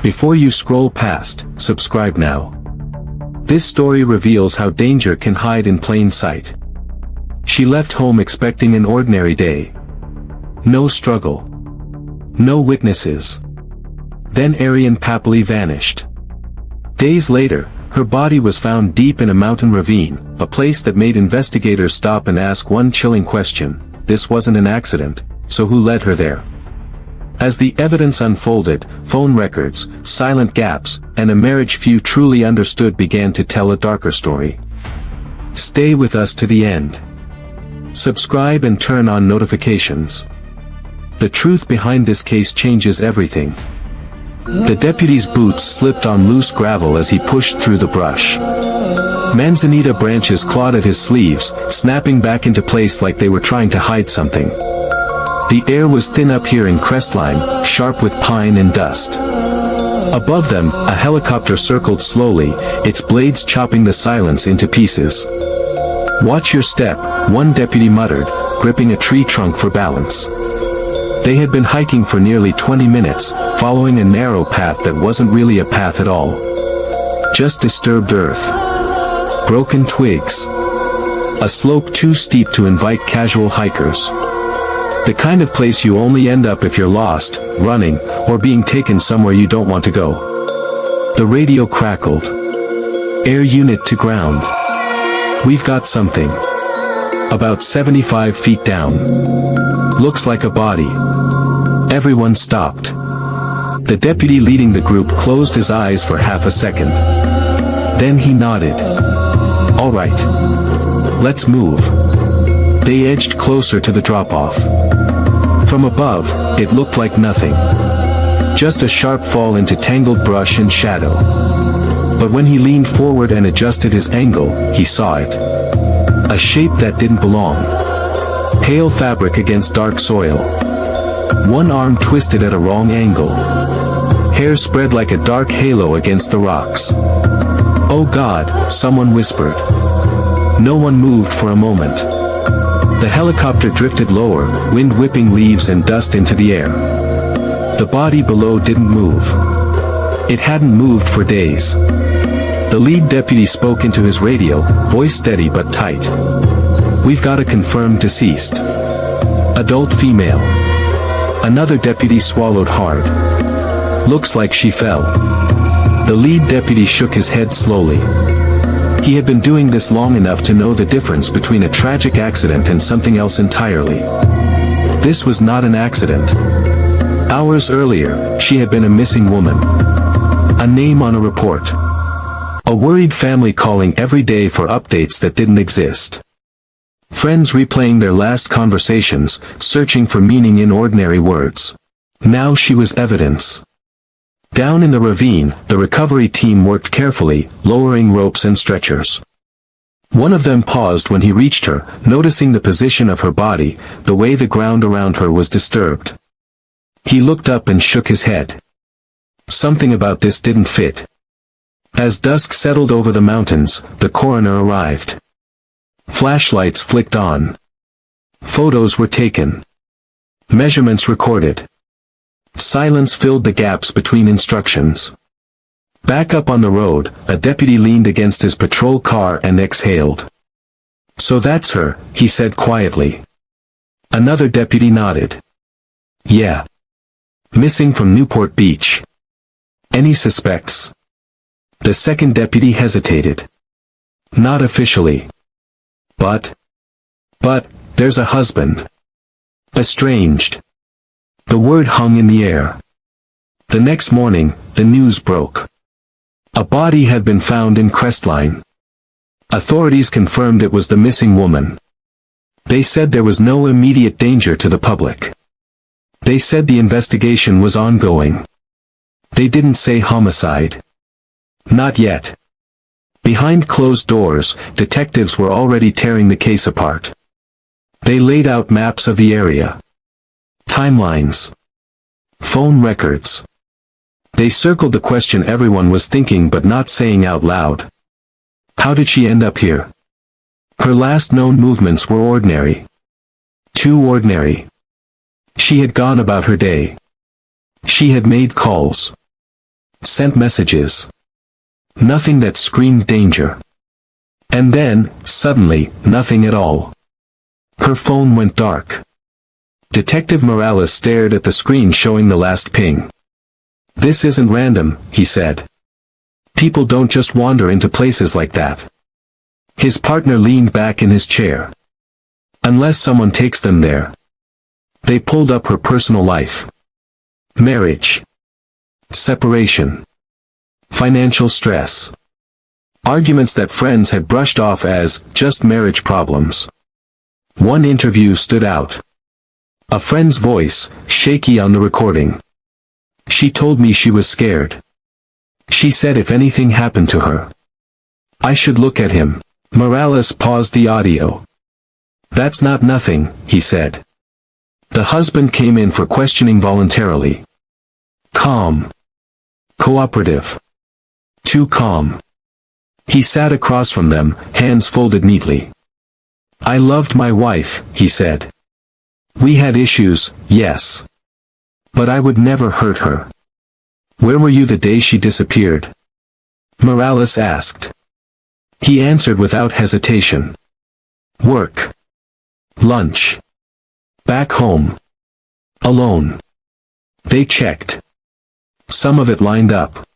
Before you scroll past, subscribe now. This story reveals how danger can hide in plain sight. She left home expecting an ordinary day. No struggle. No witnesses. Then Aryan Papoli vanished. Days later, her body was found deep in a mountain ravine, a place that made investigators stop and ask one chilling question: this wasn't an accident, so who led her there? As the evidence unfolded, phone records, silent gaps, and a marriage few truly understood began to tell a darker story. Stay with us to the end. Subscribe and turn on notifications. The truth behind this case changes everything. The deputy's boots slipped on loose gravel as he pushed through the brush. Manzanita branches clawed at his sleeves, snapping back into place like they were trying to hide something. The air was thin up here in Crestline, sharp with pine and dust. Above them, a helicopter circled slowly, its blades chopping the silence into pieces. "Watch your step," one deputy muttered, gripping a tree trunk for balance. They had been hiking for nearly 20 minutes, following a narrow path that wasn't really a path at all. Just disturbed earth. Broken twigs. A slope too steep to invite casual hikers. The kind of place you only end up if you're lost, running, or being taken somewhere you don't want to go. The radio crackled. Air unit to ground. We've got something. About 75 feet down. Looks like a body. Everyone stopped. The deputy leading the group closed his eyes for half a second. Then he nodded. All right. Let's move. They edged closer to the drop-off. From above, it looked like nothing. Just a sharp fall into tangled brush and shadow. But when he leaned forward and adjusted his angle, he saw it. A shape that didn't belong. Pale fabric against dark soil. One arm twisted at a wrong angle. Hair spread like a dark halo against the rocks. "Oh God," someone whispered. No one moved for a moment. The helicopter drifted lower, wind whipping leaves and dust into the air. The body below didn't move. It hadn't moved for days. The lead deputy spoke into his radio, voice steady but tight. "We've got a confirmed deceased. Adult female." Another deputy swallowed hard. "Looks like she fell." The lead deputy shook his head slowly. He had been doing this long enough to know the difference between a tragic accident and something else entirely. This was not an accident. Hours earlier, she had been a missing woman. A name on a report. A worried family calling every day for updates that didn't exist. Friends replaying their last conversations, searching for meaning in ordinary words. Now she was evidence. Down in the ravine, the recovery team worked carefully, lowering ropes and stretchers. One of them paused when he reached her, noticing the position of her body, the way the ground around her was disturbed. He looked up and shook his head. Something about this didn't fit. As dusk settled over the mountains, the coroner arrived. Flashlights flicked on. Photos were taken. Measurements recorded. Silence filled the gaps between instructions. Back up on the road, a deputy leaned against his patrol car and exhaled. "So that's her," he said quietly. Another deputy nodded. "Yeah. Missing from Newport Beach. Any suspects?" The second deputy hesitated. "Not officially. But, there's a husband. Estranged." The word hung in the air. The next morning, the news broke. A body had been found in Crestline. Authorities confirmed it was the missing woman. They said there was no immediate danger to the public. They said the investigation was ongoing. They didn't say homicide. Not yet. Behind closed doors, detectives were already tearing the case apart. They laid out maps of the area. Timelines. Phone records. They circled the question everyone was thinking but not saying out loud. How did she end up here? Her last known movements were ordinary. Too ordinary. She had gone about her day. She had made calls. Sent messages. Nothing that screamed danger. And then, suddenly, nothing at all. Her phone went dark. Detective Morales stared at the screen showing the last ping. "This isn't random," he said. "People don't just wander into places like that." His partner leaned back in his chair. "Unless someone takes them there." They pulled up her personal life. Marriage. Separation. Financial stress. Arguments that friends had brushed off as just marriage problems. One interview stood out. A friend's voice, shaky on the recording. "She told me she was scared. She said if anything happened to her, I should look at him." Morales paused the audio. "That's not nothing," he said. The husband came in for questioning voluntarily. Calm. Cooperative. Too calm. He sat across from them, hands folded neatly. "I loved my wife," he said. "We had issues, yes. But I would never hurt her." "Where were you the day she disappeared?" Morales asked. He answered without hesitation. "Work. Lunch. Back home. Alone." They checked. Some of it lined up.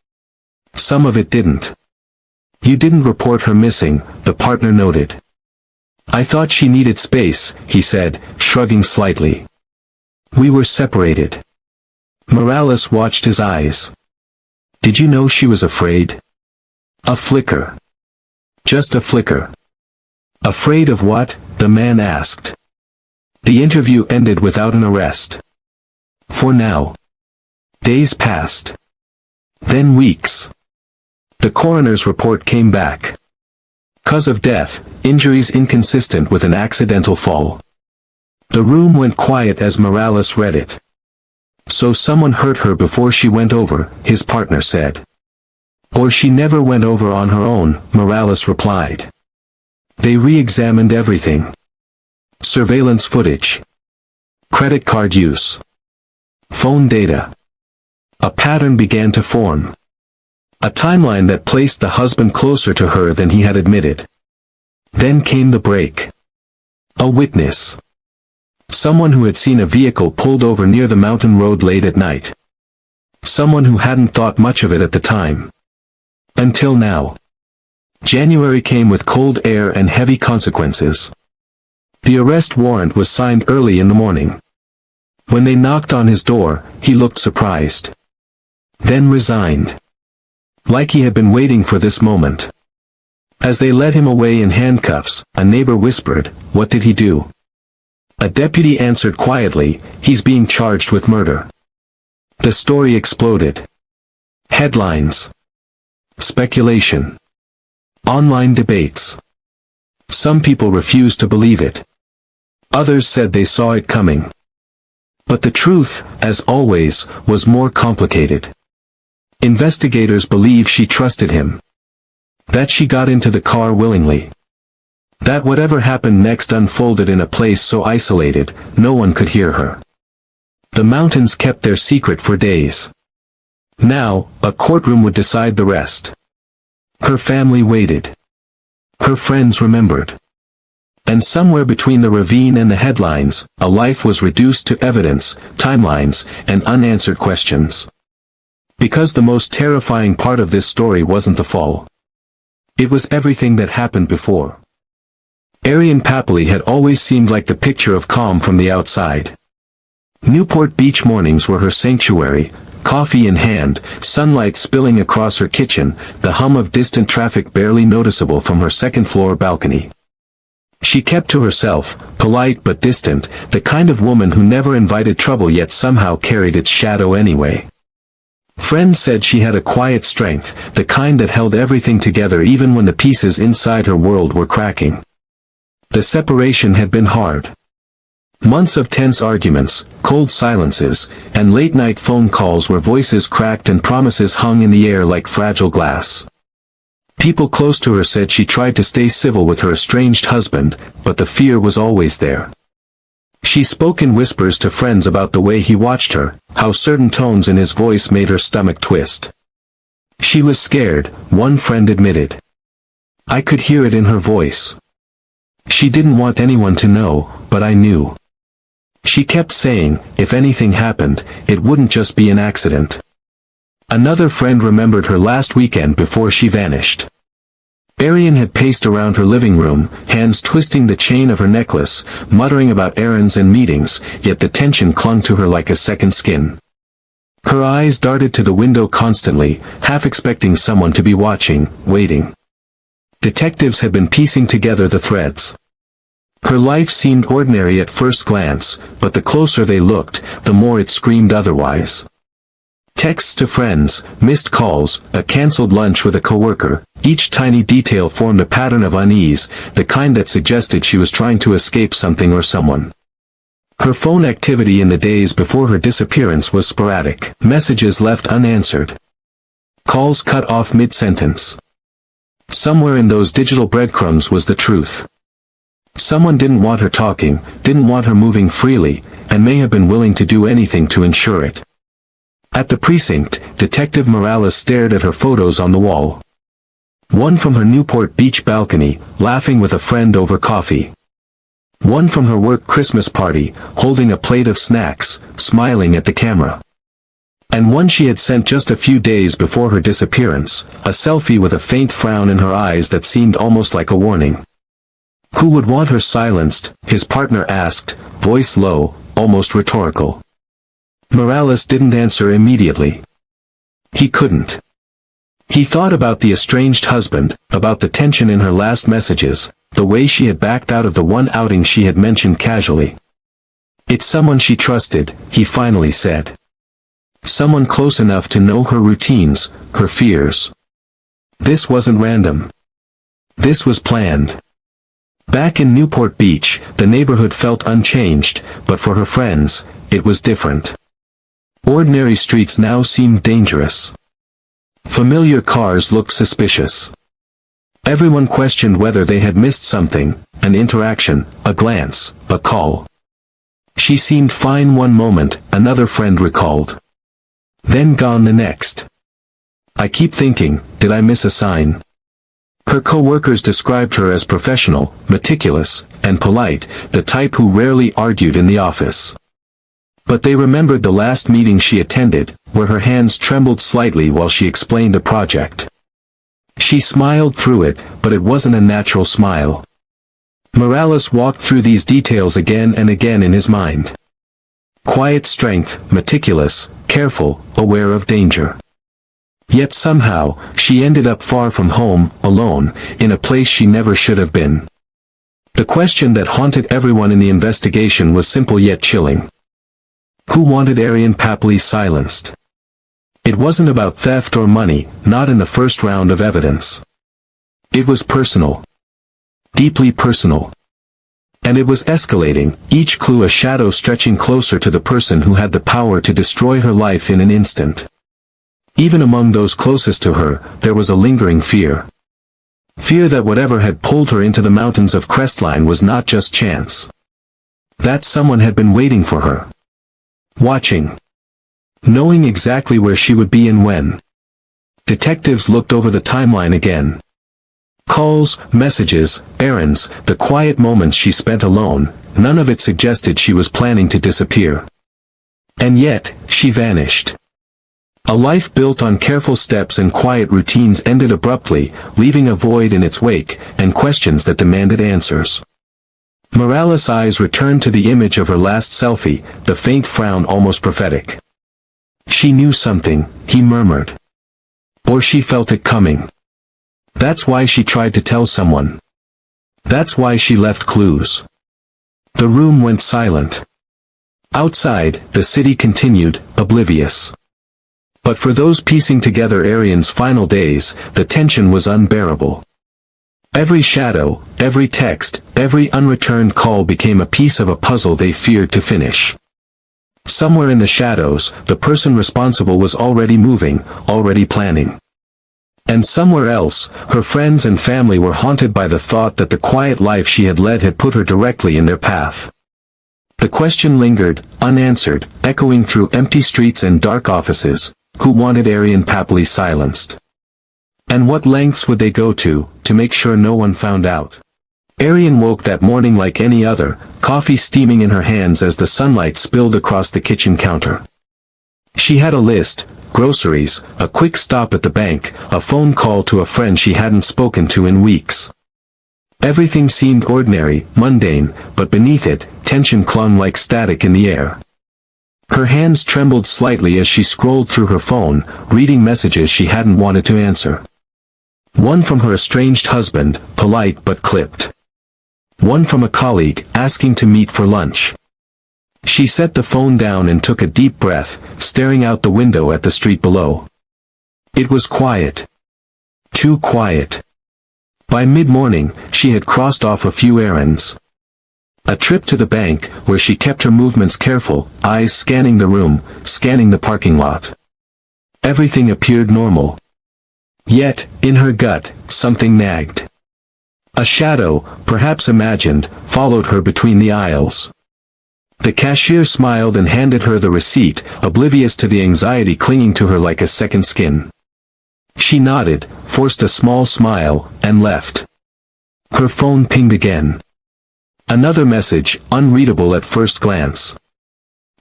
Some of it didn't. "You didn't report her missing," the partner noted. "I thought she needed space," he said, shrugging slightly. "We were separated." Morales watched his eyes. "Did you know she was afraid?" A flicker. Just a flicker. "Afraid of what?" the man asked. The interview ended without an arrest. For now. Days passed. Then weeks. The coroner's report came back. Cause of death, injuries inconsistent with an accidental fall. The room went quiet as Morales read it. "So someone hurt her before she went over," his partner said. "Or she never went over on her own," Morales replied. They re-examined everything. Surveillance footage. Credit card use. Phone data. A pattern began to form. A timeline that placed the husband closer to her than he had admitted. Then came the break. A witness. Someone who had seen a vehicle pulled over near the mountain road late at night. Someone who hadn't thought much of it at the time. Until now. January came with cold air and heavy consequences. The arrest warrant was signed early in the morning. When they knocked on his door, he looked surprised. Then resigned. Like he had been waiting for this moment. As they led him away in handcuffs, a neighbor whispered, "What did he do?" A deputy answered quietly, "He's being charged with murder." The story exploded. Headlines. Speculation. Online debates. Some people refused to believe it. Others said they saw it coming. But the truth, as always, was more complicated. Investigators believe she trusted him. That she got into the car willingly. That whatever happened next unfolded in a place so isolated, no one could hear her. The mountains kept their secret for days. Now, a courtroom would decide the rest. Her family waited. Her friends remembered. And somewhere between the ravine and the headlines, a life was reduced to evidence, timelines, and unanswered questions. Because the most terrifying part of this story wasn't the fall. It was everything that happened before. Aryan Papoli had always seemed like the picture of calm from the outside. Newport Beach mornings were her sanctuary, coffee in hand, sunlight spilling across her kitchen, the hum of distant traffic barely noticeable from her second-floor balcony. She kept to herself, polite but distant, the kind of woman who never invited trouble yet somehow carried its shadow anyway. Friends said she had a quiet strength, the kind that held everything together even when the pieces inside her world were cracking. The separation had been hard. Months of tense arguments, cold silences, and late-night phone calls where voices cracked and promises hung in the air like fragile glass. People close to her said she tried to stay civil with her estranged husband, but the fear was always there. She spoke in whispers to friends about the way he watched her, how certain tones in his voice made her stomach twist. She was scared, one friend admitted. I could hear it in her voice. She didn't want anyone to know, but I knew. She kept saying, if anything happened, it wouldn't just be an accident. Another friend remembered her last weekend before she vanished. Aryan had paced around her living room, hands twisting the chain of her necklace, muttering about errands and meetings, yet the tension clung to her like a second skin. Her eyes darted to the window constantly, half expecting someone to be watching, waiting. Detectives had been piecing together the threads. Her life seemed ordinary at first glance, but the closer they looked, the more it screamed otherwise. Texts to friends, missed calls, a cancelled lunch with a coworker, each tiny detail formed a pattern of unease, the kind that suggested she was trying to escape something or someone. Her phone activity in the days before her disappearance was sporadic, messages left unanswered. Calls cut off mid-sentence. Somewhere in those digital breadcrumbs was the truth. Someone didn't want her talking, didn't want her moving freely, and may have been willing to do anything to ensure it. At the precinct, Detective Morales stared at her photos on the wall. One from her Newport Beach balcony, laughing with a friend over coffee. One from her work Christmas party, holding a plate of snacks, smiling at the camera. And one she had sent just a few days before her disappearance, a selfie with a faint frown in her eyes that seemed almost like a warning. Who would want her silenced? His partner asked, voice low, almost rhetorical. Morales didn't answer immediately. He couldn't. He thought about the estranged husband, about the tension in her last messages, the way she had backed out of the one outing she had mentioned casually. It's someone she trusted, he finally said. Someone close enough to know her routines, her fears. This wasn't random. This was planned. Back in Newport Beach, the neighborhood felt unchanged, but for her friends, it was different. Ordinary streets now seemed dangerous. Familiar cars looked suspicious. Everyone questioned whether they had missed something, an interaction, a glance, a call. She seemed fine one moment, another friend recalled. Then gone the next. I keep thinking, did I miss a sign? Her co-workers described her as professional, meticulous, and polite, the type who rarely argued in the office. But they remembered the last meeting she attended, where her hands trembled slightly while she explained a project. She smiled through it, but it wasn't a natural smile. Morales walked through these details again and again in his mind. Quiet strength, meticulous, careful, aware of danger. Yet somehow, she ended up far from home, alone, in a place she never should have been. The question that haunted everyone in the investigation was simple yet chilling. Who wanted Aryan Papoli silenced? It wasn't about theft or money, not in the first round of evidence. It was personal. Deeply personal. And it was escalating, each clue a shadow stretching closer to the person who had the power to destroy her life in an instant. Even among those closest to her, there was a lingering fear. Fear that whatever had pulled her into the mountains of Crestline was not just chance. That someone had been waiting for her. Watching. Knowing exactly where she would be and when. Detectives looked over the timeline again. Calls, messages, errands, the quiet moments she spent alone, none of it suggested she was planning to disappear. And yet, she vanished. A life built on careful steps and quiet routines ended abruptly, leaving a void in its wake, and questions that demanded answers. Morales' eyes returned to the image of her last selfie, the faint frown almost prophetic. She knew something, he murmured. Or she felt it coming. That's why she tried to tell someone. That's why she left clues. The room went silent. Outside, the city continued, oblivious. But for those piecing together Aryan's final days, the tension was unbearable. Every shadow, every text, every unreturned call became a piece of a puzzle they feared to finish. Somewhere in the shadows, the person responsible was already moving, already planning. And somewhere else, her friends and family were haunted by the thought that the quiet life she had led had put her directly in their path. The question lingered, unanswered, echoing through empty streets and dark offices. Who wanted Aryan Papoli silenced? And what lengths would they go to make sure no one found out? Aryan woke that morning like any other, coffee steaming in her hands as the sunlight spilled across the kitchen counter. She had a list: groceries, a quick stop at the bank, a phone call to a friend she hadn't spoken to in weeks. Everything seemed ordinary, mundane, but beneath it, tension clung like static in the air. Her hands trembled slightly as she scrolled through her phone, reading messages she hadn't wanted to answer. One from her estranged husband, polite but clipped. One from a colleague, asking to meet for lunch. She set the phone down and took a deep breath, staring out the window at the street below. It was quiet. Too quiet. By mid-morning, she had crossed off a few errands. A trip to the bank, where she kept her movements careful, eyes scanning the room, scanning the parking lot. Everything appeared normal. Yet, in her gut, something nagged. A shadow, perhaps imagined, followed her between the aisles. The cashier smiled and handed her the receipt, oblivious to the anxiety clinging to her like a second skin. She nodded, forced a small smile, and left. Her phone pinged again. Another message, unreadable at first glance.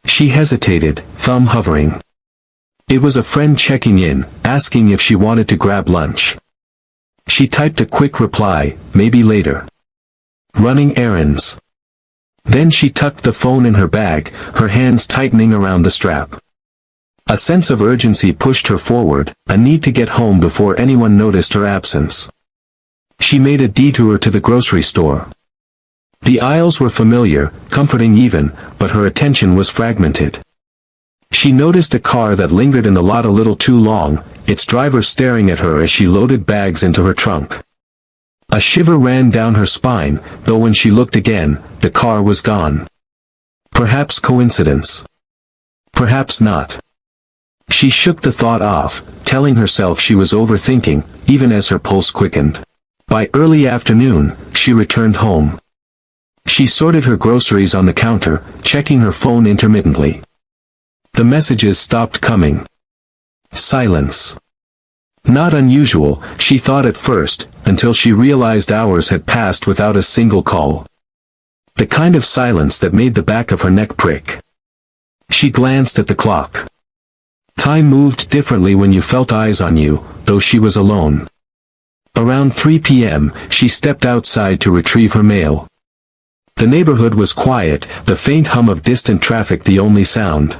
She hesitated, thumb hovering. It was a friend checking in, asking if she wanted to grab lunch. She typed a quick reply, maybe later. Running errands. Then she tucked the phone in her bag, her hands tightening around the strap. A sense of urgency pushed her forward, a need to get home before anyone noticed her absence. She made a detour to the grocery store. The aisles were familiar, comforting even, but her attention was fragmented. She noticed a car that lingered in the lot a little too long, its driver staring at her as she loaded bags into her trunk. A shiver ran down her spine, though when she looked again, the car was gone. Perhaps coincidence. Perhaps not. She shook the thought off, telling herself she was overthinking, even as her pulse quickened. By early afternoon, she returned home. She sorted her groceries on the counter, checking her phone intermittently. The messages stopped coming. Silence. Not unusual, she thought at first, until she realized hours had passed without a single call. The kind of silence that made the back of her neck prick. She glanced at the clock. Time moved differently when you felt eyes on you, though she was alone. Around 3 p.m., she stepped outside to retrieve her mail. The neighborhood was quiet, the faint hum of distant traffic the only sound.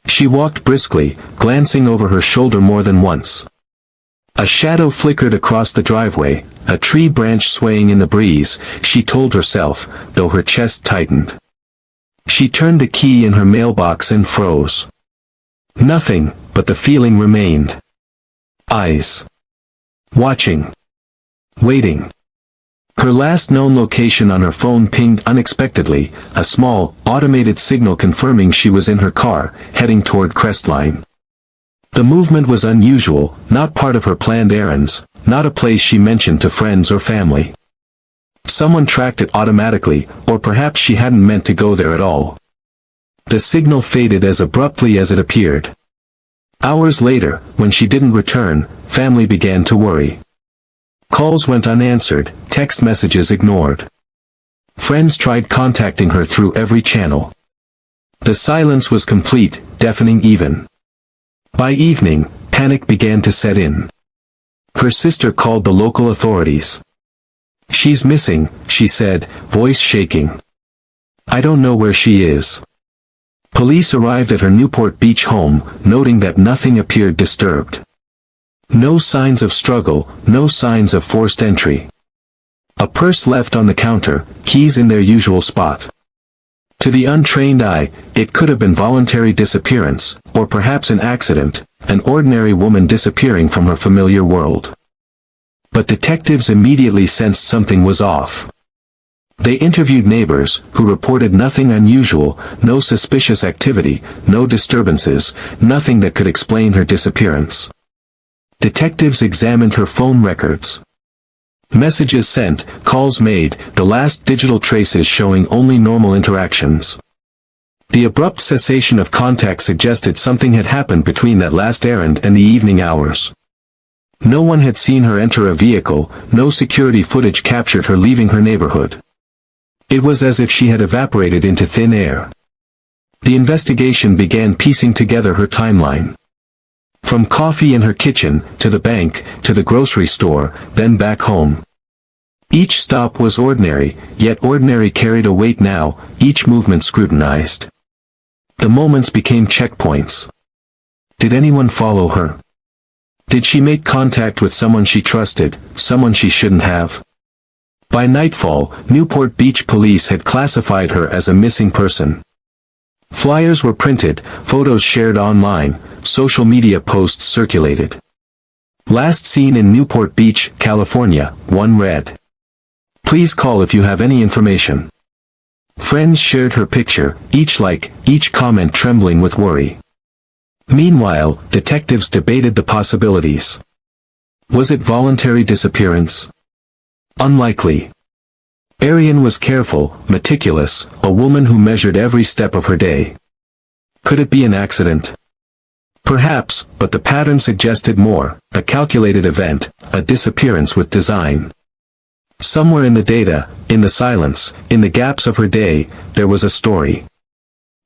She walked briskly, glancing over her shoulder more than once. A shadow flickered across the driveway, a tree branch swaying in the breeze, she told herself, though her chest tightened. She turned the key in her mailbox and froze. Nothing, but the feeling remained. Eyes. Watching. Waiting. Her last known location on her phone pinged unexpectedly, a small, automated signal confirming she was in her car, heading toward Crestline. The movement was unusual, not part of her planned errands, not a place she mentioned to friends or family. Someone tracked it automatically, or perhaps she hadn't meant to go there at all. The signal faded as abruptly as it appeared. Hours later, when she didn't return, family began to worry. Calls went unanswered, text messages ignored. Friends tried contacting her through every channel. The silence was complete, deafening even. By evening, panic began to set in. Her sister called the local authorities. "She's missing," she said, voice shaking. "I don't know where she is." Police arrived at her Newport Beach home, noting that nothing appeared disturbed. No signs of struggle, no signs of forced entry. A purse left on the counter, keys in their usual spot. To the untrained eye, it could have been voluntary disappearance, or perhaps an accident, an ordinary woman disappearing from her familiar world. But detectives immediately sensed something was off. They interviewed neighbors, who reported nothing unusual, no suspicious activity, no disturbances, nothing that could explain her disappearance. Detectives examined her phone records. Messages sent, calls made, the last digital traces showing only normal interactions. The abrupt cessation of contact suggested something had happened between that last errand and the evening hours. No one had seen her enter a vehicle, no security footage captured her leaving her neighborhood. It was as if she had evaporated into thin air. The investigation began piecing together her timeline. From coffee in her kitchen, to the bank, to the grocery store, then back home. Each stop was ordinary, yet ordinary carried a weight now, each movement scrutinized. The moments became checkpoints. Did anyone follow her? Did she make contact with someone she trusted, someone she shouldn't have? By nightfall, Newport Beach police had classified her as a missing person. Flyers were printed, photos shared online, social media posts circulated. Last seen in Newport Beach, California, one read. Please call if you have any information. Friends shared her picture, each like, each comment trembling with worry. Meanwhile, detectives debated the possibilities. Was it voluntary disappearance? Unlikely. Aryan was careful, meticulous, a woman who measured every step of her day. Could it be an accident? Perhaps, but the pattern suggested more, a calculated event, a disappearance with design. Somewhere in the data, in the silence, in the gaps of her day, there was a story.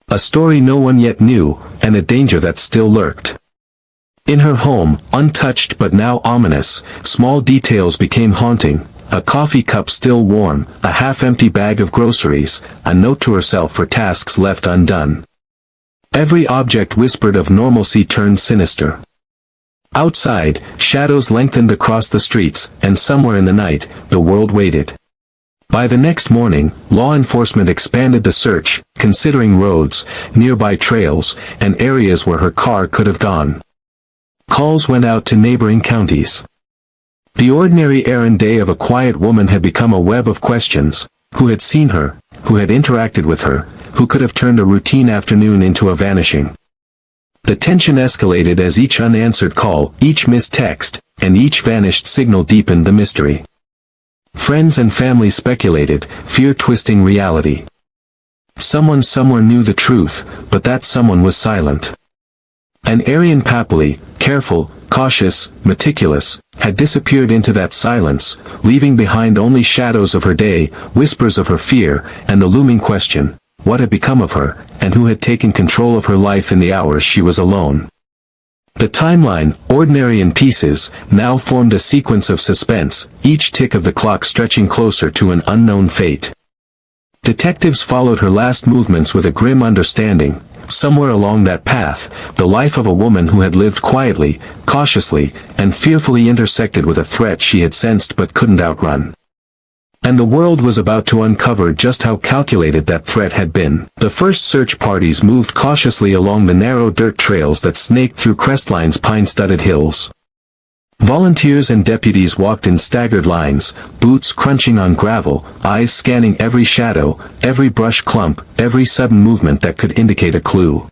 A story no one yet knew, and a danger that still lurked. In her home, untouched but now ominous, small details became haunting, a coffee cup still warm, a half-empty bag of groceries, a note to herself for tasks left undone. Every object whispered of normalcy turned sinister. Outside, shadows lengthened across the streets, and somewhere in the night, the world waited. By the next morning, law enforcement expanded the search, considering roads, nearby trails, and areas where her car could have gone. Calls went out to neighboring counties. The ordinary errand day of a quiet woman had become a web of questions. Who had seen her? Who had interacted with her? Who could have turned a routine afternoon into a vanishing? The tension escalated as each unanswered call, each missed text, and each vanished signal deepened the mystery. Friends and family speculated, fear twisting reality. Someone somewhere knew the truth, but that someone was silent. And Aryan Papoli, careful, cautious, meticulous, had disappeared into that silence, leaving behind only shadows of her day, whispers of her fear, and the looming question, what had become of her, and who had taken control of her life in the hours she was alone. The timeline, ordinary in pieces, now formed a sequence of suspense, each tick of the clock stretching closer to an unknown fate. Detectives followed her last movements with a grim understanding. Somewhere along that path, the life of a woman who had lived quietly, cautiously, and fearfully intersected with a threat she had sensed but couldn't outrun. And the world was about to uncover just how calculated that threat had been. The first search parties moved cautiously along the narrow dirt trails that snaked through Crestline's pine-studded hills. Volunteers and deputies walked in staggered lines, boots crunching on gravel, eyes scanning every shadow, every brush clump, every sudden movement that could indicate a clue.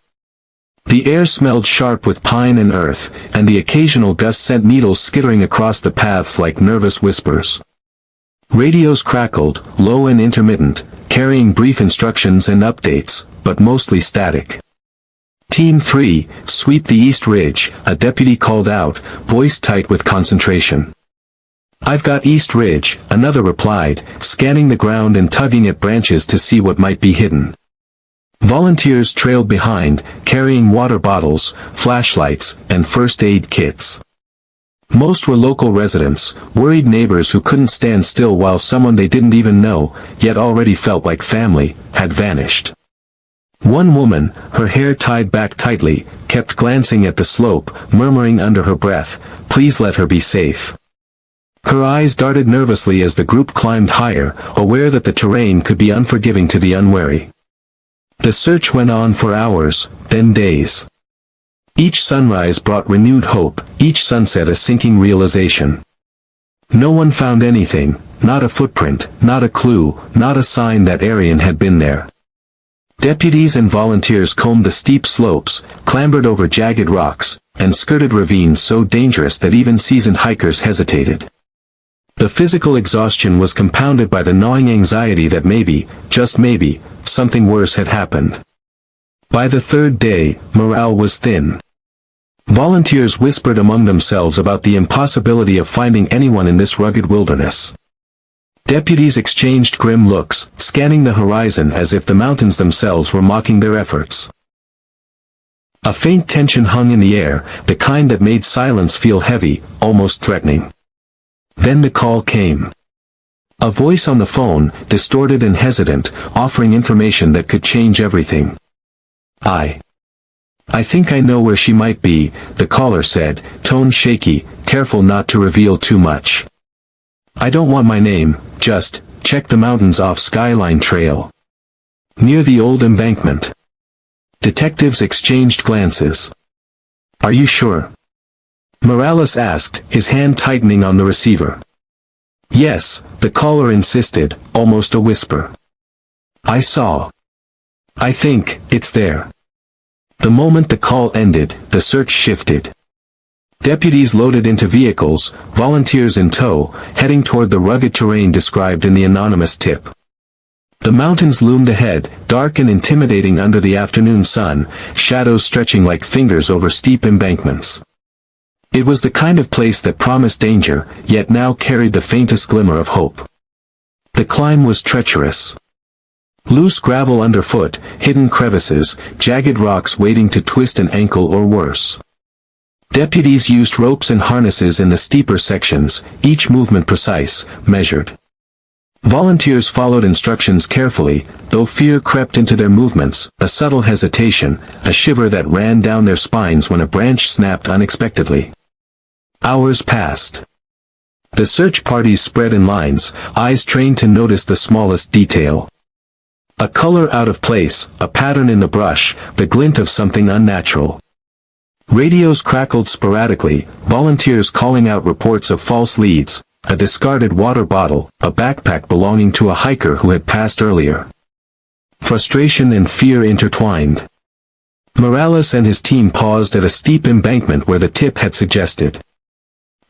The air smelled sharp with pine and earth, and the occasional gust sent needles skittering across the paths like nervous whispers. Radios crackled, low and intermittent, carrying brief instructions and updates, but mostly static. Team 3, sweep the East Ridge, a deputy called out, voice tight with concentration. I've got East Ridge, another replied, scanning the ground and tugging at branches to see what might be hidden. Volunteers trailed behind, carrying water bottles, flashlights, and first aid kits. Most were local residents, worried neighbors who couldn't stand still while someone they didn't even know, yet already felt like family, had vanished. One woman, her hair tied back tightly, kept glancing at the slope, murmuring under her breath, "Please let her be safe." Her eyes darted nervously as the group climbed higher, aware that the terrain could be unforgiving to the unwary. The search went on for hours, then days. Each sunrise brought renewed hope, each sunset a sinking realization. No one found anything, not a footprint, not a clue, not a sign that Aryan had been there. Deputies and volunteers combed the steep slopes, clambered over jagged rocks, and skirted ravines so dangerous that even seasoned hikers hesitated. The physical exhaustion was compounded by the gnawing anxiety that maybe, just maybe, something worse had happened. By the third day, morale was thin. Volunteers whispered among themselves about the impossibility of finding anyone in this rugged wilderness. Deputies exchanged grim looks, scanning the horizon as if the mountains themselves were mocking their efforts. A faint tension hung in the air, the kind that made silence feel heavy, almost threatening. Then the call came. A voice on the phone, distorted and hesitant, offering information that could change everything. I think I know where she might be, the caller said, tone shaky, careful not to reveal too much. I don't want my name, just, check the mountains off Skyline Trail. Near the old embankment. Detectives exchanged glances. Are you sure? Morales asked, his hand tightening on the receiver. Yes, the caller insisted, almost a whisper. I think, it's there. The moment the call ended, the search shifted. Deputies loaded into vehicles, volunteers in tow, heading toward the rugged terrain described in the anonymous tip. The mountains loomed ahead, dark and intimidating under the afternoon sun, shadows stretching like fingers over steep embankments. It was the kind of place that promised danger, yet now carried the faintest glimmer of hope. The climb was treacherous. Loose gravel underfoot, hidden crevices, jagged rocks waiting to twist an ankle or worse. Deputies used ropes and harnesses in the steeper sections, each movement precise, measured. Volunteers followed instructions carefully, though fear crept into their movements, a subtle hesitation, a shiver that ran down their spines when a branch snapped unexpectedly. Hours passed. The search parties spread in lines, eyes trained to notice the smallest detail. A color out of place, a pattern in the brush, the glint of something unnatural. Radios crackled sporadically, volunteers calling out reports of false leads, a discarded water bottle, a backpack belonging to a hiker who had passed earlier. Frustration and fear intertwined. Morales and his team paused at a steep embankment where the tip had suggested.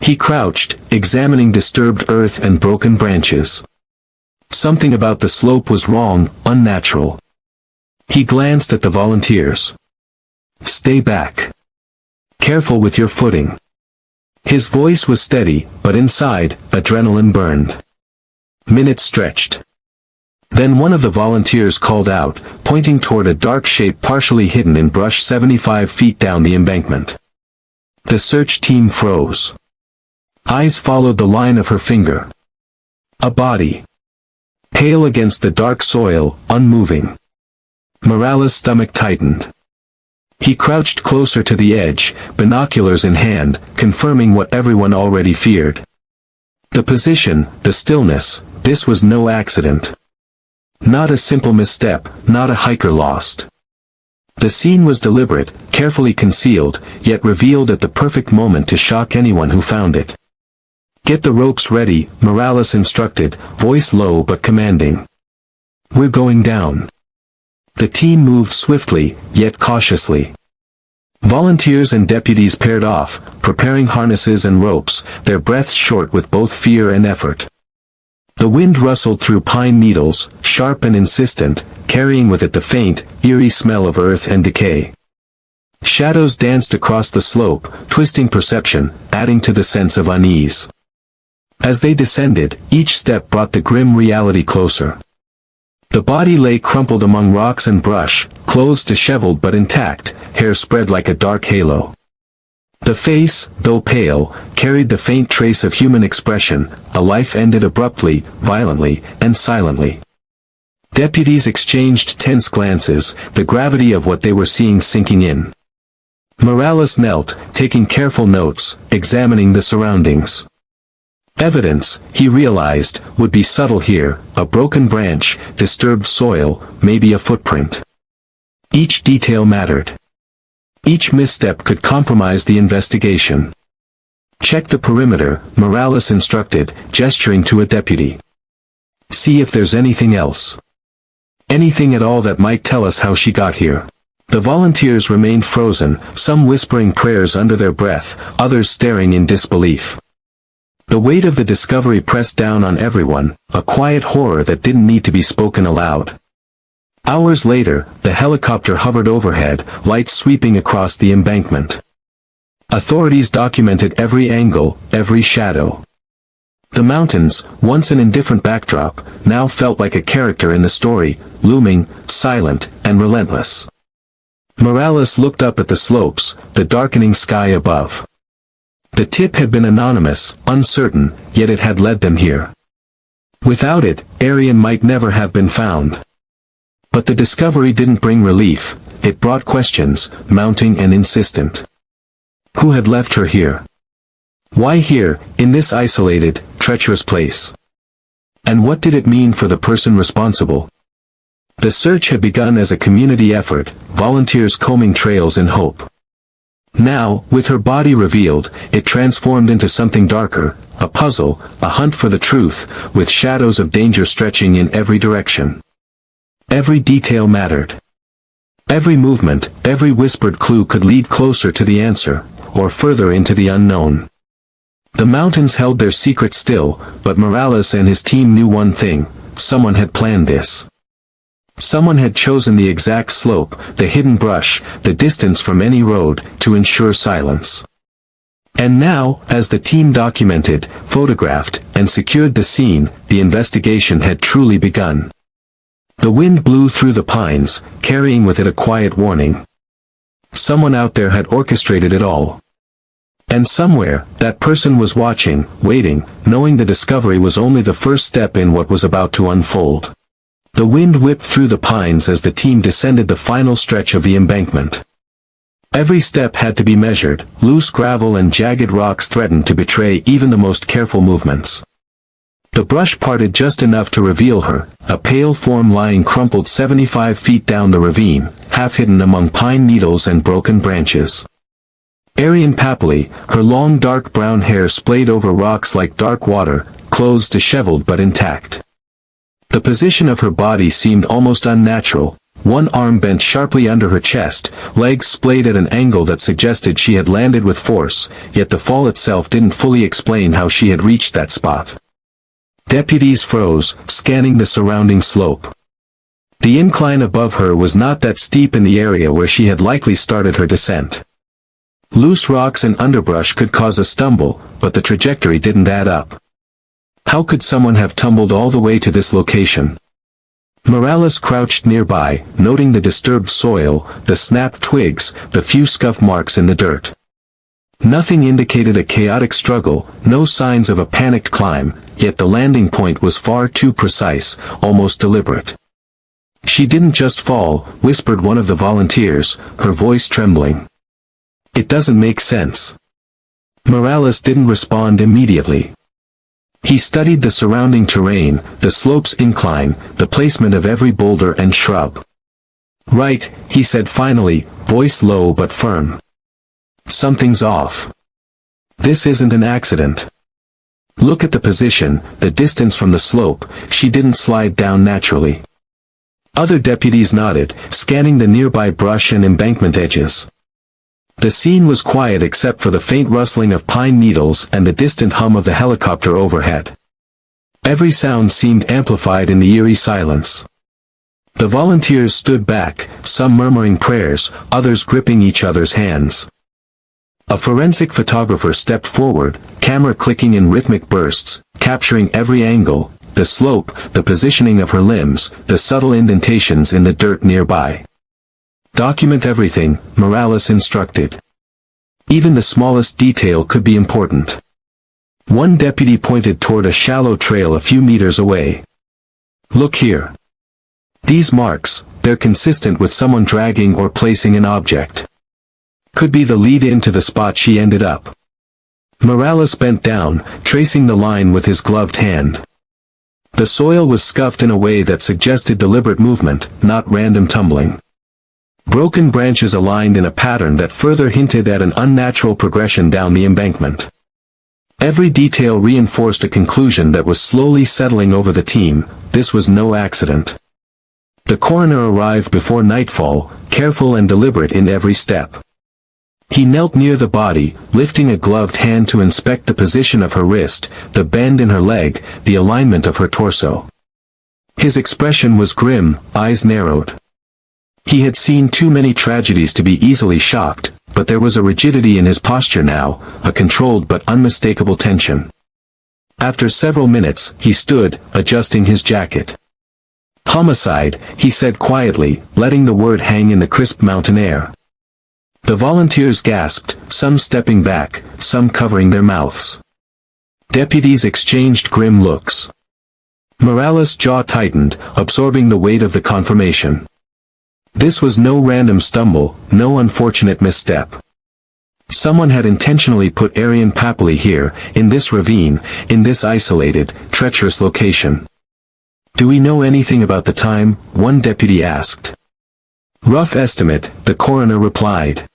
He crouched, examining disturbed earth and broken branches. Something about the slope was wrong, unnatural. He glanced at the volunteers. Stay back. Careful with your footing. His voice was steady, but inside, adrenaline burned. Minutes stretched. Then one of the volunteers called out, pointing toward a dark shape partially hidden in brush 75 feet down the embankment. The search team froze. Eyes followed the line of her finger. A body. Pale against the dark soil, unmoving. Morales' stomach tightened. He crouched closer to the edge, binoculars in hand, confirming what everyone already feared. The position, the stillness, this was no accident. Not a simple misstep, not a hiker lost. The scene was deliberate, carefully concealed, yet revealed at the perfect moment to shock anyone who found it. Get the ropes ready, Morales instructed, voice low but commanding. We're going down. The team moved swiftly, yet cautiously. Volunteers and deputies paired off, preparing harnesses and ropes, their breaths short with both fear and effort. The wind rustled through pine needles, sharp and insistent, carrying with it the faint, eerie smell of earth and decay. Shadows danced across the slope, twisting perception, adding to the sense of unease. As they descended, each step brought the grim reality closer. The body lay crumpled among rocks and brush, clothes disheveled but intact, hair spread like a dark halo. The face, though pale, carried the faint trace of human expression, a life ended abruptly, violently, and silently. Deputies exchanged tense glances, the gravity of what they were seeing sinking in. Morales knelt, taking careful notes, examining the surroundings. Evidence, he realized, would be subtle here, a broken branch, disturbed soil, maybe a footprint. Each detail mattered. Each misstep could compromise the investigation. Check the perimeter, Morales instructed, gesturing to a deputy. See if there's anything else. Anything at all that might tell us how she got here. The volunteers remained frozen, some whispering prayers under their breath, others staring in disbelief. The weight of the discovery pressed down on everyone, a quiet horror that didn't need to be spoken aloud. Hours later, the helicopter hovered overhead, lights sweeping across the embankment. Authorities documented every angle, every shadow. The mountains, once an indifferent backdrop, now felt like a character in the story, looming, silent, and relentless. Morales looked up at the slopes, the darkening sky above. The tip had been anonymous, uncertain, yet it had led them here. Without it, Aryan might never have been found. But the discovery didn't bring relief, it brought questions, mounting and insistent. Who had left her here? Why here, in this isolated, treacherous place? And what did it mean for the person responsible? The search had begun as a community effort, volunteers combing trails in hope. Now, with her body revealed, it transformed into something darker, a puzzle, a hunt for the truth, with shadows of danger stretching in every direction. Every detail mattered. Every movement, every whispered clue could lead closer to the answer, or further into the unknown. The mountains held their secret still, but Morales and his team knew one thing: someone had planned this. Someone had chosen the exact slope, the hidden brush, the distance from any road, to ensure silence. And now, as the team documented, photographed, and secured the scene, the investigation had truly begun. The wind blew through the pines, carrying with it a quiet warning. Someone out there had orchestrated it all. And somewhere, that person was watching, waiting, knowing the discovery was only the first step in what was about to unfold. The wind whipped through the pines as the team descended the final stretch of the embankment. Every step had to be measured, loose gravel and jagged rocks threatened to betray even the most careful movements. The brush parted just enough to reveal her, a pale form lying crumpled 75 feet down the ravine, half hidden among pine needles and broken branches. Aryan Papoli, her long dark brown hair splayed over rocks like dark water, clothes disheveled but intact. The position of her body seemed almost unnatural, one arm bent sharply under her chest, legs splayed at an angle that suggested she had landed with force, yet the fall itself didn't fully explain how she had reached that spot. Deputies froze, scanning the surrounding slope. The incline above her was not that steep in the area where she had likely started her descent. Loose rocks and underbrush could cause a stumble, but the trajectory didn't add up. How could someone have tumbled all the way to this location? Morales crouched nearby, noting the disturbed soil, the snapped twigs, the few scuff marks in the dirt. Nothing indicated a chaotic struggle, no signs of a panicked climb, yet the landing point was far too precise, almost deliberate. She didn't just fall, whispered one of the volunteers, her voice trembling. It doesn't make sense. Morales didn't respond immediately. He studied the surrounding terrain, the slope's incline, the placement of every boulder and shrub. Right, he said finally, voice low but firm. Something's off. This isn't an accident. Look at the position, the distance from the slope, she didn't slide down naturally. Other deputies nodded, scanning the nearby brush and embankment edges. The scene was quiet except for the faint rustling of pine needles and the distant hum of the helicopter overhead. Every sound seemed amplified in the eerie silence. The volunteers stood back, some murmuring prayers, others gripping each other's hands. A forensic photographer stepped forward, camera clicking in rhythmic bursts, capturing every angle, the slope, the positioning of her limbs, the subtle indentations in the dirt nearby. Document everything, Morales instructed. Even the smallest detail could be important. One deputy pointed toward a shallow trail a few meters away. Look here. These marks, they're consistent with someone dragging or placing an object. Could be the lead-in to the spot she ended up. Morales bent down, tracing the line with his gloved hand. The soil was scuffed in a way that suggested deliberate movement, not random tumbling. Broken branches aligned in a pattern that further hinted at an unnatural progression down the embankment. Every detail reinforced a conclusion that was slowly settling over the team: this was no accident. The coroner arrived before nightfall, careful and deliberate in every step. He knelt near the body, lifting a gloved hand to inspect the position of her wrist, the bend in her leg, the alignment of her torso. His expression was grim, eyes narrowed. He had seen too many tragedies to be easily shocked, but there was a rigidity in his posture now, a controlled but unmistakable tension. After several minutes, he stood, adjusting his jacket. "Homicide," he said quietly, letting the word hang in the crisp mountain air. The volunteers gasped, some stepping back, some covering their mouths. Deputies exchanged grim looks. Morales' jaw tightened, absorbing the weight of the confirmation. This was no random stumble, no unfortunate misstep. Someone had intentionally put Aryan Papoli here, in this ravine, in this isolated, treacherous location. "Do we know anything about the time?" one deputy asked. "Rough estimate," the coroner replied.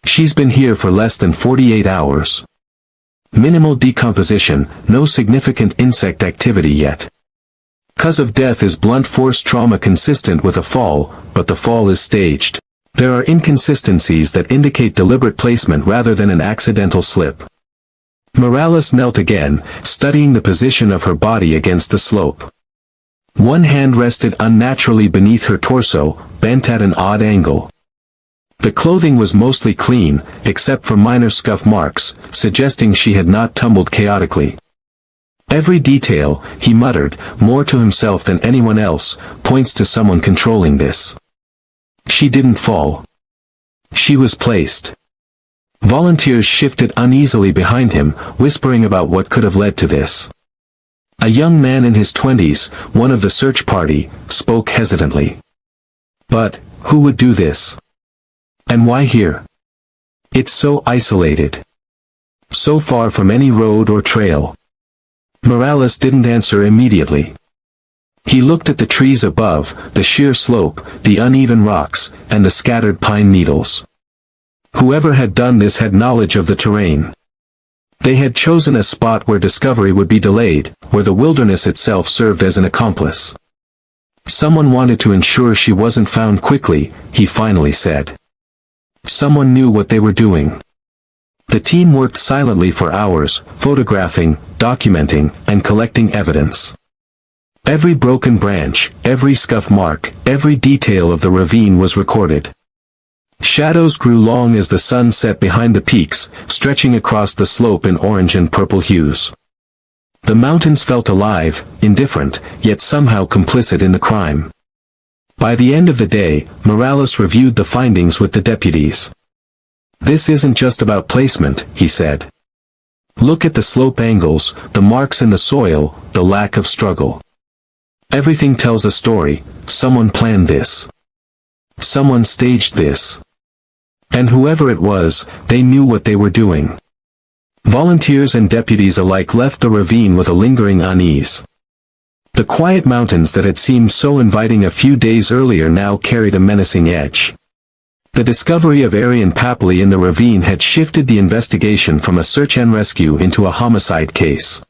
"She's been here for less than 48 hours. Minimal decomposition, no significant insect activity yet. Cause of death is blunt force trauma consistent with a fall, but the fall is staged. There are inconsistencies that indicate deliberate placement rather than an accidental slip." Morales knelt again, studying the position of her body against the slope. One hand rested unnaturally beneath her torso, bent at an odd angle. The clothing was mostly clean, except for minor scuff marks, suggesting she had not tumbled chaotically. "Every detail," he muttered, more to himself than anyone else, "points to someone controlling this. She didn't fall. She was placed." Volunteers shifted uneasily behind him, whispering about what could have led to this. A young man in his 20s, one of the search party, spoke hesitantly. "But, who would do this? And why here? It's so isolated. So far from any road or trail." Morales didn't answer immediately. He looked at the trees above, the sheer slope, the uneven rocks, and the scattered pine needles. Whoever had done this had knowledge of the terrain. They had chosen a spot where discovery would be delayed, where the wilderness itself served as an accomplice. "Someone wanted to ensure she wasn't found quickly," he finally said. Someone knew what they were doing. The team worked silently for hours, photographing, documenting, and collecting evidence. Every broken branch, every scuff mark, every detail of the ravine was recorded. Shadows grew long as the sun set behind the peaks, stretching across the slope in orange and purple hues. The mountains felt alive, indifferent, yet somehow complicit in the crime. By the end of the day, Morales reviewed the findings with the deputies. "This isn't just about placement," he said. "Look at the slope angles, the marks in the soil, the lack of struggle. Everything tells a story. Someone planned this. Someone staged this. And whoever it was, they knew what they were doing." Volunteers and deputies alike left the ravine with a lingering unease. The quiet mountains that had seemed so inviting a few days earlier now carried a menacing edge. The discovery of Aryan Papoli in the ravine had shifted the investigation from a search and rescue into a homicide case.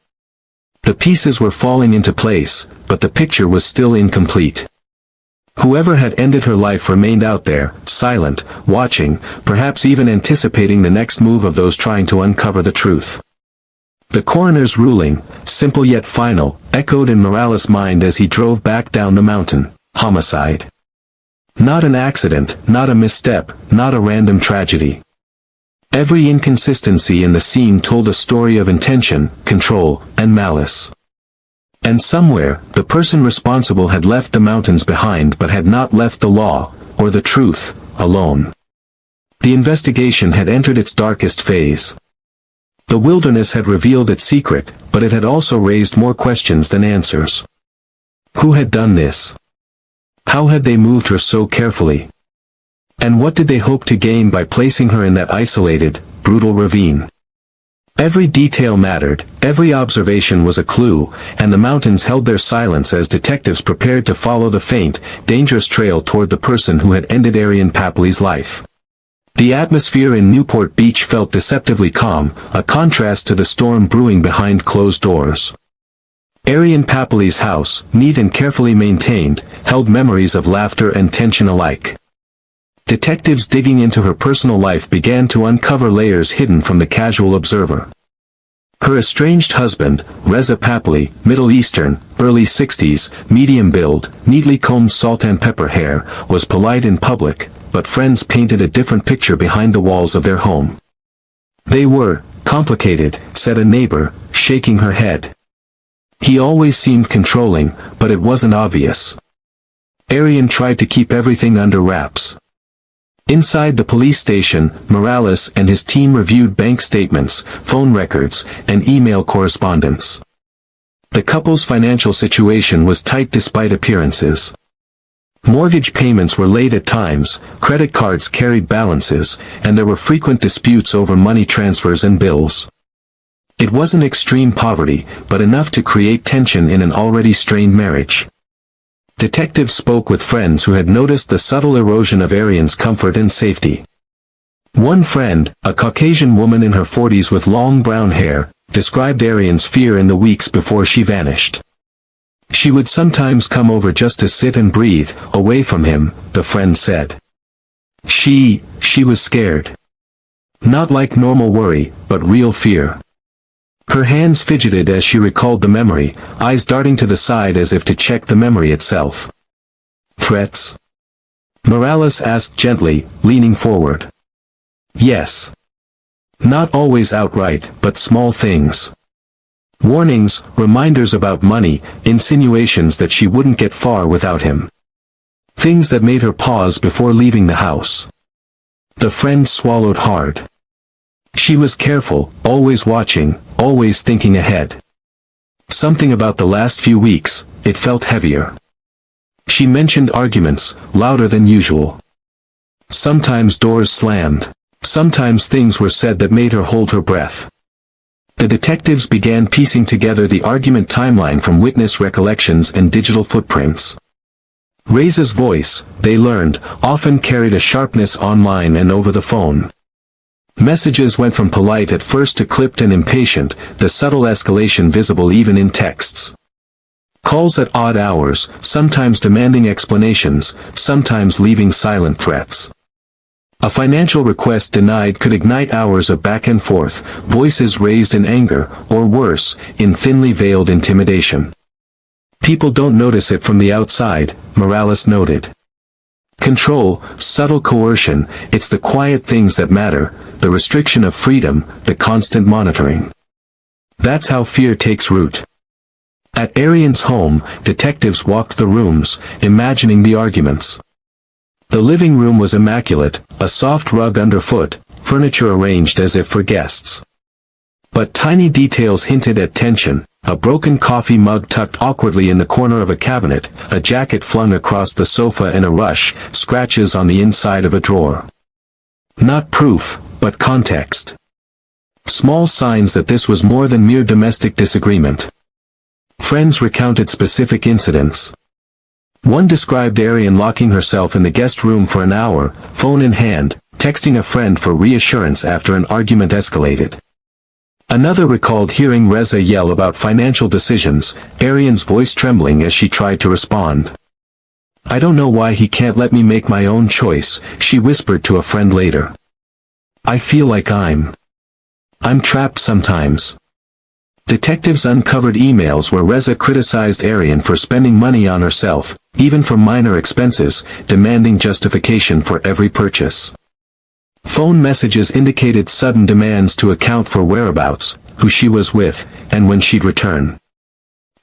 The pieces were falling into place, but the picture was still incomplete. Whoever had ended her life remained out there, silent, watching, perhaps even anticipating the next move of those trying to uncover the truth. The coroner's ruling, simple yet final, echoed in Morales' mind as he drove back down the mountain. Homicide. Not an accident, not a misstep, not a random tragedy. Every inconsistency in the scene told a story of intention, control, and malice. And somewhere, the person responsible had left the mountains behind but had not left the law, or the truth, alone. The investigation had entered its darkest phase. The wilderness had revealed its secret, but it had also raised more questions than answers. Who had done this? How had they moved her so carefully? And what did they hope to gain by placing her in that isolated, brutal ravine? Every detail mattered, every observation was a clue, and the mountains held their silence as detectives prepared to follow the faint, dangerous trail toward the person who had ended Aryan Papoli's life. The atmosphere in Newport Beach felt deceptively calm, a contrast to the storm brewing behind closed doors. Aryan Papoli's house, neat and carefully maintained, held memories of laughter and tension alike. Detectives digging into her personal life began to uncover layers hidden from the casual observer. Her estranged husband, Reza Papoli, Middle Eastern, early 60s, medium build, neatly combed salt and pepper hair, was polite in public, but friends painted a different picture behind the walls of their home. They were complicated, said a neighbor, shaking her head. He always seemed controlling, but it wasn't obvious. Aryan tried to keep everything under wraps. Inside the police station, Morales and his team reviewed bank statements, phone records, and email correspondence. The couple's financial situation was tight despite appearances. Mortgage payments were late at times, credit cards carried balances, and there were frequent disputes over money transfers and bills. It wasn't extreme poverty, but enough to create tension in an already strained marriage. Detectives spoke with friends who had noticed the subtle erosion of Aryan's comfort and safety. One friend, a Caucasian woman in her 40s with long brown hair, described Aryan's fear in the weeks before she vanished. She would sometimes come over just to sit and breathe, away from him, the friend said. She was scared. Not like normal worry, but real fear. Her hands fidgeted as she recalled the memory, eyes darting to the side as if to check the memory itself. Threats? Morales asked gently, leaning forward. Yes. Not always outright, but small things. Warnings, reminders about money, insinuations that she wouldn't get far without him. Things that made her pause before leaving the house. The friend swallowed hard. She was careful, always watching, always thinking ahead. Something about the last few weeks, it felt heavier. She mentioned arguments, louder than usual. Sometimes doors slammed. Sometimes things were said that made her hold her breath. The detectives began piecing together the argument timeline from witness recollections and digital footprints. Reza's voice, they learned, often carried a sharpness online and over the phone. Messages went from polite at first to clipped and impatient, the subtle escalation visible even in texts. Calls at odd hours, sometimes demanding explanations, sometimes leaving silent threats. A financial request denied could ignite hours of back and forth, voices raised in anger, or worse, in thinly veiled intimidation. People don't notice it from the outside, Morales noted. Control, subtle coercion, it's the quiet things that matter, the restriction of freedom, the constant monitoring. That's how fear takes root. At Aryan's home, detectives walked the rooms, imagining the arguments. The living room was immaculate, a soft rug underfoot, furniture arranged as if for guests. But tiny details hinted at tension, a broken coffee mug tucked awkwardly in the corner of a cabinet, a jacket flung across the sofa in a rush, scratches on the inside of a drawer. Not proof, but context. Small signs that this was more than mere domestic disagreement. Friends recounted specific incidents. One described Aryan locking herself in the guest room for an hour, phone in hand, texting a friend for reassurance after an argument escalated. Another recalled hearing Reza yell about financial decisions, Aryan's voice trembling as she tried to respond. I don't know why he can't let me make my own choice, she whispered to a friend later. I feel like I'm trapped sometimes. Detectives uncovered emails where Reza criticized Aryan for spending money on herself, even for minor expenses, demanding justification for every purchase. Phone messages indicated sudden demands to account for whereabouts, who she was with, and when she'd return.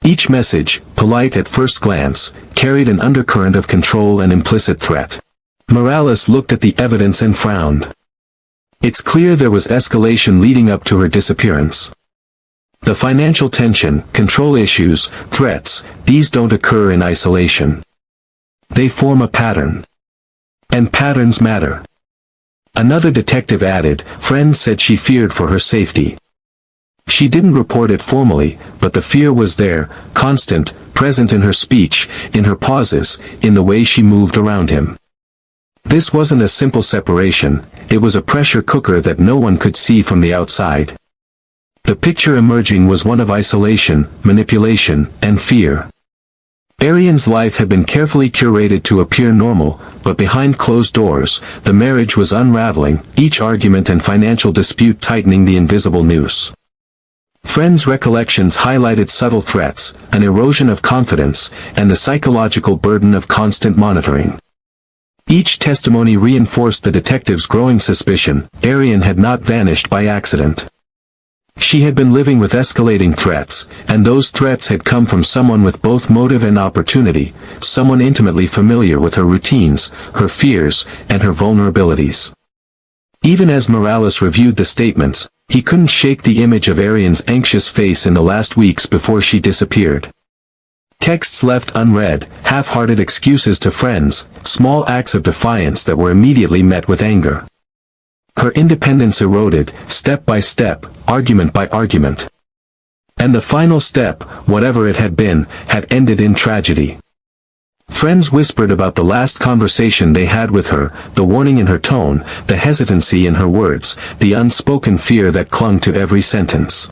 Each message, polite at first glance, carried an undercurrent of control and implicit threat. Morales looked at the evidence and frowned. It's clear there was escalation leading up to her disappearance. The financial tension, control issues, threats, these don't occur in isolation. They form a pattern. And patterns matter. Another detective added, friends said she feared for her safety. She didn't report it formally, but the fear was there, constant, present in her speech, in her pauses, in the way she moved around him. This wasn't a simple separation, it was a pressure cooker that no one could see from the outside. The picture emerging was one of isolation, manipulation, and fear. Aryan's life had been carefully curated to appear normal, but behind closed doors, the marriage was unraveling, each argument and financial dispute tightening the invisible noose. Friends' recollections highlighted subtle threats, an erosion of confidence, and the psychological burden of constant monitoring. Each testimony reinforced the detective's growing suspicion: Aryan had not vanished by accident. She had been living with escalating threats, and those threats had come from someone with both motive and opportunity, someone intimately familiar with her routines, her fears, and her vulnerabilities. Even as Morales reviewed the statements, he couldn't shake the image of Aryan's anxious face in the last weeks before she disappeared. Texts left unread, half-hearted excuses to friends, small acts of defiance that were immediately met with anger. Her independence eroded, step by step, argument by argument. And the final step, whatever it had been, had ended in tragedy. Friends whispered about the last conversation they had with her, the warning in her tone, the hesitancy in her words, the unspoken fear that clung to every sentence.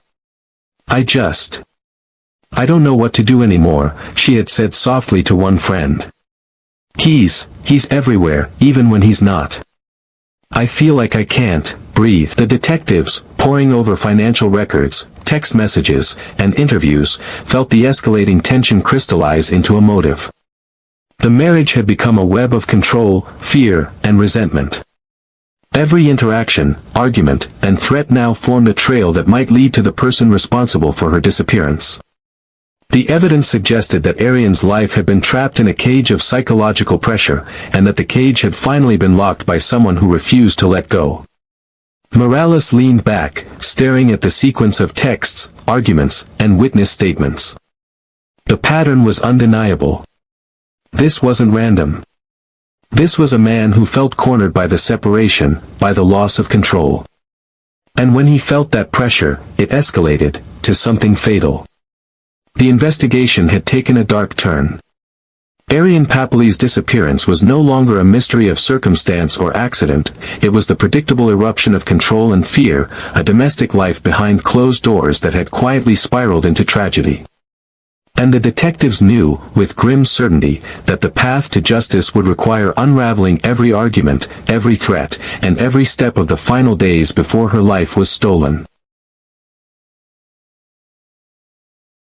I don't know what to do anymore," she had said softly to one friend. He's everywhere, even when he's not. I feel like I can't breathe." The detectives, poring over financial records, text messages, and interviews, felt the escalating tension crystallize into a motive. The marriage had become a web of control, fear, and resentment. Every interaction, argument, and threat now formed a trail that might lead to the person responsible for her disappearance. The evidence suggested that Aryan's life had been trapped in a cage of psychological pressure, and that the cage had finally been locked by someone who refused to let go. Morales leaned back, staring at the sequence of texts, arguments, and witness statements. The pattern was undeniable. This wasn't random. This was a man who felt cornered by the separation, by the loss of control. And when he felt that pressure, it escalated to something fatal. The investigation had taken a dark turn. Aryan Papoli's disappearance was no longer a mystery of circumstance or accident, it was the predictable eruption of control and fear, a domestic life behind closed doors that had quietly spiraled into tragedy. And the detectives knew, with grim certainty, that the path to justice would require unraveling every argument, every threat, and every step of the final days before her life was stolen.